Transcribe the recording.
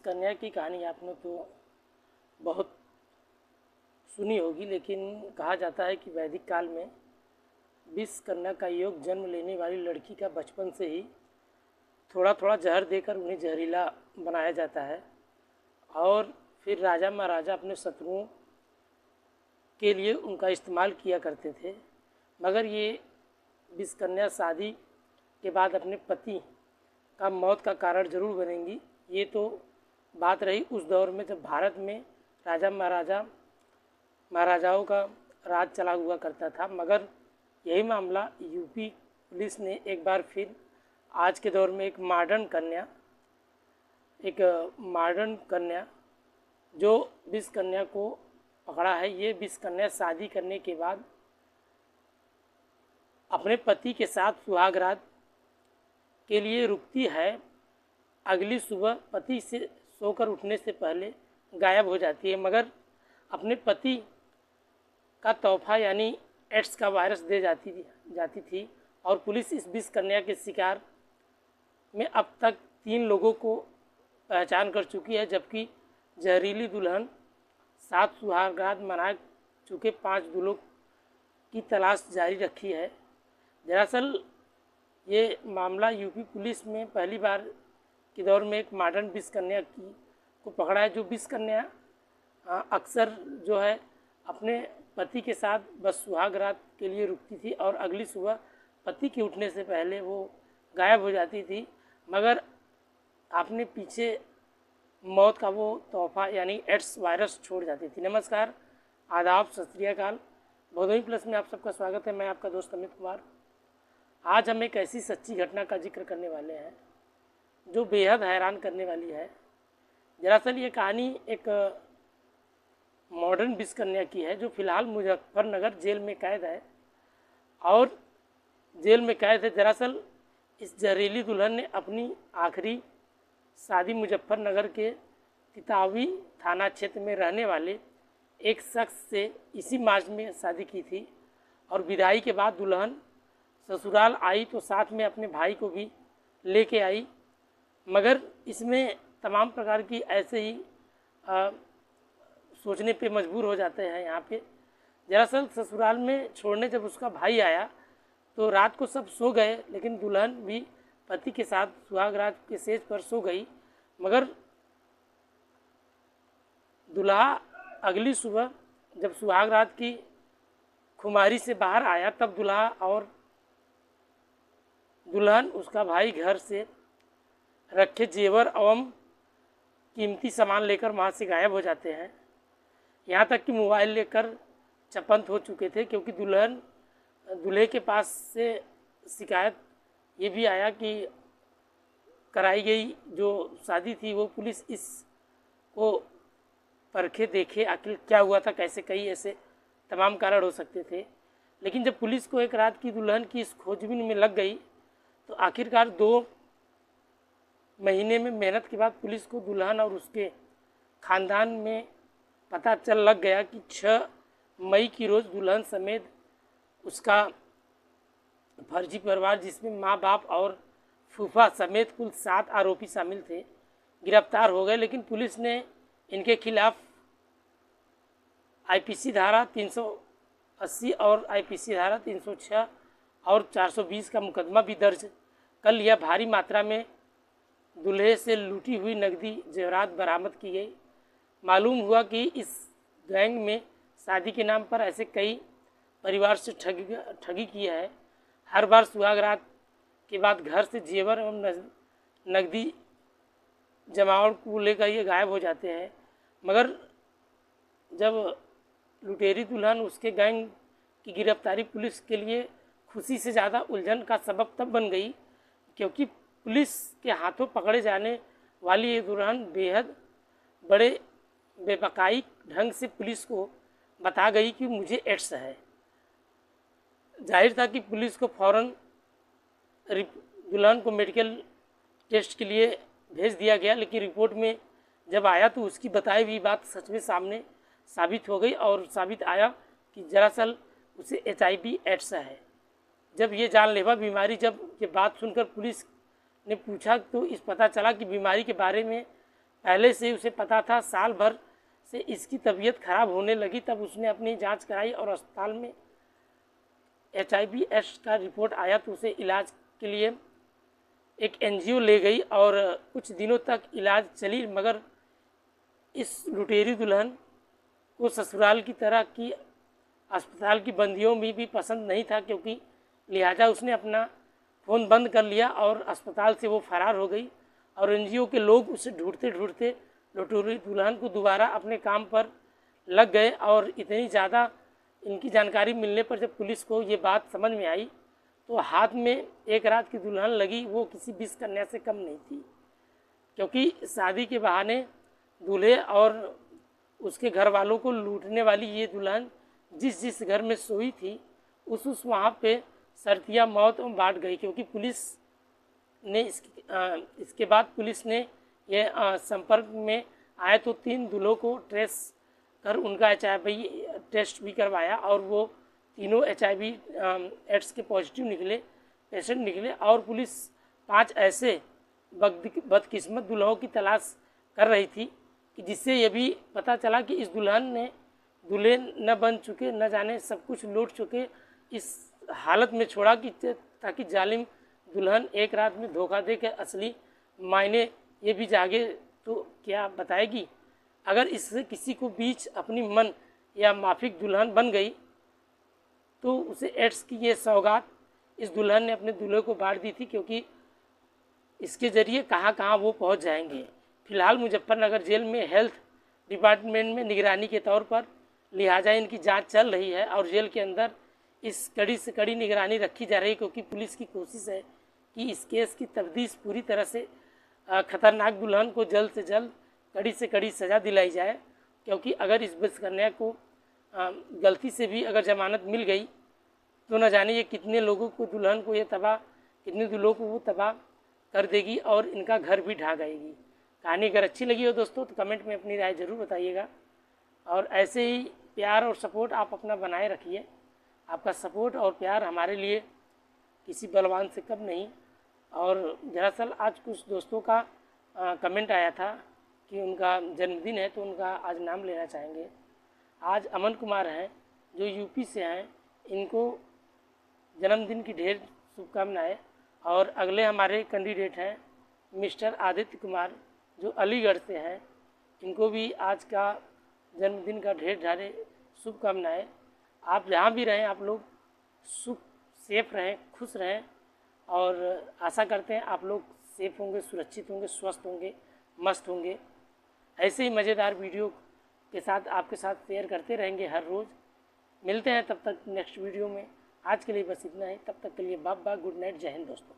कन्या की कहानी आपने तो बहुत सुनी होगी, लेकिन कहा जाता है कि वैदिक काल में विष कन्या का योग जन्म लेने वाली लड़की का बचपन से ही थोड़ा थोड़ा जहर देकर उन्हें जहरीला बनाया जाता है और फिर राजा महाराजा अपने शत्रुओं के लिए उनका इस्तेमाल किया करते थे। मगर ये विष कन्या शादी के बाद अपने पति का मौत का कारण जरूर बनेंगी। ये तो बात रही उस दौर में जब भारत में राजा महाराजाओं का राज चला हुआ करता था। मगर यही मामला यूपी पुलिस ने एक बार फिर आज के दौर में एक मॉडर्न कन्या जो विष कन्या को पकड़ा है। ये विष कन्या शादी करने के बाद अपने पति के साथ सुहागरात के लिए रुकती है। अगली सुबह पति से सोकर उठने से पहले गायब हो जाती है, मगर अपने पति का तोहफा यानी एड्स का वायरस दे जाती थी और पुलिस इस विष कन्या के शिकार में अब तक 3 लोगों को पहचान कर चुकी है, जबकि जहरीली दुल्हन 7 सुहागरात मना चुके 5 दूल्हों की तलाश जारी रखी है। दरअसल ये मामला यूपी पुलिस में पहली बार के दौर में एक मॉडर्न विष कन्या को पकड़ा है। जो विष कन्या अक्सर जो है अपने पति के साथ बस सुहागरात के लिए रुकती थी और अगली सुबह पति के उठने से पहले वो गायब हो जाती थी, मगर अपने पीछे मौत का वो तोहफा यानी एड्स वायरस छोड़ जाती थी। नमस्कार, आदाब, सत श्री अकाल। भदोही प्लस में आप सबका स्वागत है। मैं आपका दोस्त अमित कुमार। आज हम एक ऐसी सच्ची घटना का जिक्र करने वाले हैं जो बेहद हैरान करने वाली है। दरअसल ये कहानी एक मॉडर्न विष कन्या की है जो फ़िलहाल मुजफ्फरनगर जेल में कैद है दरअसल इस जहरीली दुल्हन ने अपनी आखिरी शादी मुजफ्फरनगर के तितावी थाना क्षेत्र में रहने वाले एक शख्स से इसी मार्च में शादी की थी और विदाई के बाद दुल्हन ससुराल आई तो साथ में अपने भाई को भी लेके आई। मगर इसमें तमाम प्रकार की ऐसे ही सोचने पे मजबूर हो जाते हैं यहाँ पे। दरअसल ससुराल में छोड़ने जब उसका भाई आया तो रात को सब सो गए, लेकिन दुल्हन भी पति के साथ सुहागरात के सेज पर सो गई। मगर दूल्हा अगली सुबह जब सुहागरात की खुमारी से बाहर आया तब दूल्हा और दुल्हन उसका भाई घर से रखे जेवर एवं कीमती सामान लेकर वहाँ से गायब हो जाते हैं। यहाँ तक कि मोबाइल लेकर चपंत हो चुके थे, क्योंकि दूल्हे के पास से शिकायत ये भी आया कि कराई गई जो शादी थी वो पुलिस इसको परखे देखे आखिर क्या हुआ था, कैसे, कई ऐसे तमाम कारण हो सकते थे। लेकिन जब पुलिस को एक रात की दुल्हन की इस खोजबीन में लग गई तो आखिरकार 2 महीने में मेहनत के बाद पुलिस को दुल्हन और उसके ख़ानदान में पता चल लग गया कि 6 मई की रोज़ दुल्हन समेत उसका फर्जी परिवार, जिसमें माँ बाप और फूफा समेत कुल 7 आरोपी शामिल थे, गिरफ्तार हो गए। लेकिन पुलिस ने इनके खिलाफ आईपीसी धारा 380 और आईपीसी धारा 306 और 420 का मुकदमा भी दर्ज कर लिया। भारी मात्रा में दूल्हे से लूटी हुई नकदी जेवरात बरामद की गई। मालूम हुआ कि इस गैंग में शादी के नाम पर ऐसे कई परिवार से ठगी किया है। हर बार सुहागरात के बाद घर से जेवर एवं नकदी जमावट को लेकर ये गायब हो जाते हैं। मगर जब लुटेरी दुल्हन उसके गैंग की गिरफ्तारी पुलिस के लिए खुशी से ज़्यादा उलझन का सबब तब बन गई, क्योंकि पुलिस के हाथों पकड़े जाने वाली ये दुल्हन बेहद बड़े बेबकाई ढंग से पुलिस को बता गई कि मुझे एड्स है। जाहिर था कि पुलिस को फ़ौरन दुल्हन को मेडिकल टेस्ट के लिए भेज दिया गया, लेकिन रिपोर्ट में जब आया तो उसकी बताई हुई बात सच में सामने साबित हो गई और साबित आया कि दरअसल उसे HIV एड्स है। जब ये जानलेवा बीमारी, जब ये बात सुनकर पुलिस ने पूछा तो इस पता चला कि बीमारी के बारे में पहले से उसे पता था, साल भर से इसकी तबीयत खराब होने लगी। तब उसने अपनी जांच कराई और अस्पताल में HIV/AIDS का रिपोर्ट आया तो उसे इलाज के लिए एक NGO ले गई और कुछ दिनों तक इलाज चली। मगर इस लुटेरी दुल्हन को ससुराल की तरह की अस्पताल की बंदियों में भी पसंद नहीं था, क्योंकि लिहाजा उसने अपना फ़ोन बंद कर लिया और अस्पताल से वो फरार हो गई। और NGO के लोग उसे ढूंढते ढूंढते लुटेरी दुल्हन को दोबारा अपने काम पर लग गए। और इतनी ज़्यादा इनकी जानकारी मिलने पर जब पुलिस को ये बात समझ में आई तो हाथ में एक रात की दुल्हन लगी वो किसी 20 कन्या से कम नहीं थी, क्योंकि शादी के बहाने दूल्हे और उसके घर वालों को लूटने वाली ये दुल्हन जिस जिस घर में सोई थी उस वहाँ पे शर्तिया मौत बांट गई। क्योंकि पुलिस ने इसके बाद पुलिस ने ये संपर्क में आए तो 3 दूल्हों को ट्रेस कर उनका HIV टेस्ट भी करवाया और वो तीनों HIV/AIDS के पॉजिटिव निकले, पेशेंट निकले। और पुलिस 5 ऐसे बदकिस्मत दूल्हों की तलाश कर रही थी कि जिससे ये भी पता चला कि इस दुल्हन ने दूल्हे न बन चुके, न जाने सब कुछ लूट चुके, इस हालत में छोड़ा कि ताकि जालिम दुल्हन एक रात में धोखा दे के असली मायने ये भी जागे तो क्या बताएगी। अगर इससे किसी को बीच अपनी मन या माफिक दुल्हन बन गई तो उसे AIDS की ये सौगात इस दुल्हन ने अपने दूल्हे को बांट दी थी, क्योंकि इसके ज़रिए कहाँ कहाँ वो पहुँच जाएंगे। फिलहाल मुजफ्फरनगर जेल में हेल्थ डिपार्टमेंट में निगरानी के तौर पर लिहाजा इनकी जांच चल रही है और जेल के अंदर इस कड़ी से कड़ी निगरानी रखी जा रही है, क्योंकि पुलिस की कोशिश है कि इस केस की तफ्तीश पूरी तरह से खतरनाक दुल्हन को जल्द से जल्द कड़ी से कड़ी सज़ा दिलाई जाए। क्योंकि अगर इस बस कन्या को गलती से भी अगर ज़मानत मिल गई तो न जाने ये कितने लोगों को दुल्हन को ये तबाह, कितने दूल्हों को वो तबाह कर देगी और इनका घर भी ढा गएगी। कहानी अगर अच्छी लगी हो दोस्तों तो कमेंट में अपनी राय ज़रूर बताइएगा और ऐसे ही प्यार और सपोर्ट आप अपना बनाए रखिए। आपका सपोर्ट और प्यार हमारे लिए किसी बलवान से कम नहीं। और दरअसल आज कुछ दोस्तों का कमेंट आया था कि उनका जन्मदिन है तो उनका आज नाम लेना चाहेंगे। आज अमन कुमार हैं जो यूपी से हैं, इनको जन्मदिन की ढेर शुभकामनाएं। और अगले हमारे कैंडिडेट हैं मिस्टर आदित्य कुमार जो अलीगढ़ से हैं, इनको भी आज का जन्मदिन का ढेर ढारे शुभकामनाएं। आप जहाँ भी रहें आप लोग सेफ रहें, खुश रहें और आशा करते हैं आप लोग सेफ होंगे, सुरक्षित होंगे, स्वस्थ होंगे, मस्त होंगे। ऐसे ही मज़ेदार वीडियो के साथ आपके साथ शेयर करते रहेंगे हर रोज़। मिलते हैं तब तक नेक्स्ट वीडियो में। आज के लिए बस इतना ही, तब तक के लिए बाय बाय, गुड नाइट, जय हिंद दोस्तों।